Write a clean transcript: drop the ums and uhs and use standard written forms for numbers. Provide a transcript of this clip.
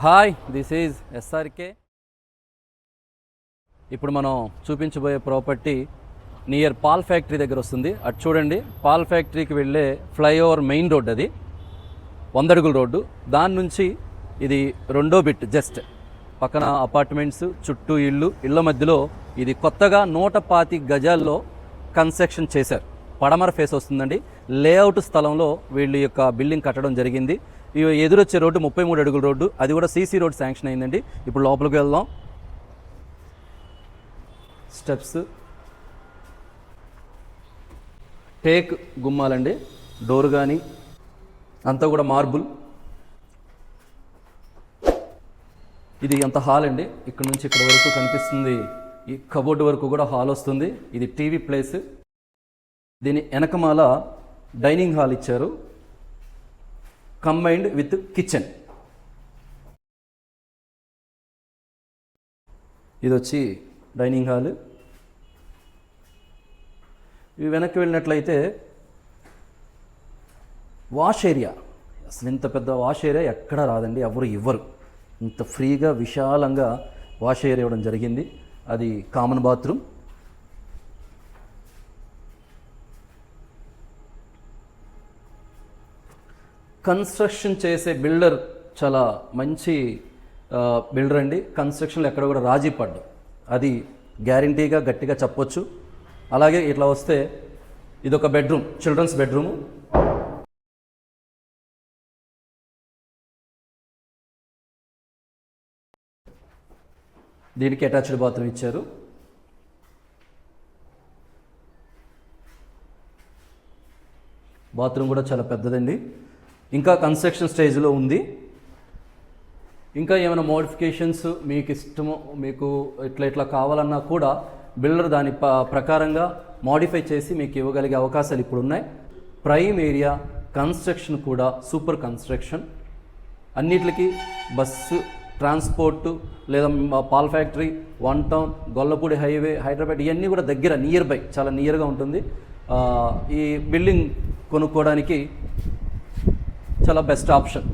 Hi, this is SRK. ఇప్పుడు మనం చూపించబోయే ప్రాపర్టీ నియర్ పాల్ ఫ్యాక్టరీ దగ్గర వస్తుంది. అటు చూడండి, పాల్ ఫ్యాక్టరీకి వెళ్ళే ఫ్లైఓవర్ మెయిన్ రోడ్, అది 100 అడుగుల రోడ్డు. దాని నుంచి ఇది రెండో బిట్, జస్ట్ పక్కన అపార్ట్మెంట్స్, చుట్టూ ఇళ్ళ మధ్యలో ఇది కొత్తగా 125 గజాల్లో కన్స్ట్రక్షన్ చేశారు. పడమర ఫేస్ వస్తుందండి. లేఅవుట్ స్థలంలో వీళ్ళు యొక్క బిల్డింగ్ కట్టడం జరిగింది. ఎదురొచ్చే రోడ్డు 33 అడుగుల రోడ్డు, అది కూడా సీసీ రోడ్ శాంక్షన్ అయిందండి. ఇప్పుడు లోపలికి వెళ్దాం. స్టెప్స్, టేక్ గుమ్మాలండి, డోర్ కానీ అంతా కూడా మార్బుల్. ఇది అంత హాల్ అండి. ఇక్కడ నుంచి ఇక్కడ వరకు కనిపిస్తుంది. ఈ కబోర్డ్ వరకు కూడా హాల్ వస్తుంది. ఇది టీవీ ప్లేస్. దీని వెనకమాల డైనింగ్ హాల్ ఇచ్చారు, కంబైన్డ్ విత్ కిచెన్. ఇది వచ్చి డైనింగ్ హాల్. ఇవి వెనక్కి వెళ్ళినట్లయితే వాష్ ఏరియా. అసలు ఇంత పెద్ద వాష్ ఏరియా ఎక్కడా రాదండి, ఎవరు ఇవ్వరు. ఇంత ఫ్రీగా విశాలంగా వాష్ ఏరియా ఇవ్వడం జరిగింది. అది కామన్ బాత్రూమ్. కన్స్ట్రక్షన్ చేసే బిల్డర్ చాలా మంచి బిల్డర్ అండి. కన్స్ట్రక్షన్లో ఎక్కడ కూడా రాజీ పడ్డు, అది గ్యారంటీగా గట్టిగా చెప్పొచ్చు. అలాగే ఇట్లా వస్తే ఇదొక బెడ్రూమ్, చిల్డ్రన్స్ బెడ్రూము. దీనికి అటాచ్డ్ బాత్రూమ్ ఇచ్చారు. బాత్రూమ్ కూడా చాలా పెద్దదండి. ఇంకా కన్స్ట్రక్షన్ స్టేజ్లో ఉంది. ఇంకా ఏమైనా మోడిఫికేషన్స్ మీకు ఇష్టమో, మీకు ఇట్లా కావాలన్నా కూడా బిల్డర్ దాని ప్రకారంగా మోడిఫై చేసి మీకు ఇవ్వగలిగే అవకాశాలు ఇప్పుడు ఉన్నాయి. ప్రైమ్ ఏరియా, కన్స్ట్రక్షన్ కూడా సూపర్ కన్స్ట్రక్షన్. అన్నిటికీ బస్సు ట్రాన్స్పోర్టు, లేదా పాల్ factory, 1 town, Gollapudi highway, Hyderabad, ఇవన్నీ కూడా దగ్గర, నియర్ బై, చాలా నియర్గా ఉంటుంది. ఈ బిల్డింగ్ కొనుక్కోవడానికి చాలా బెస్ట్ ఆప్షన్.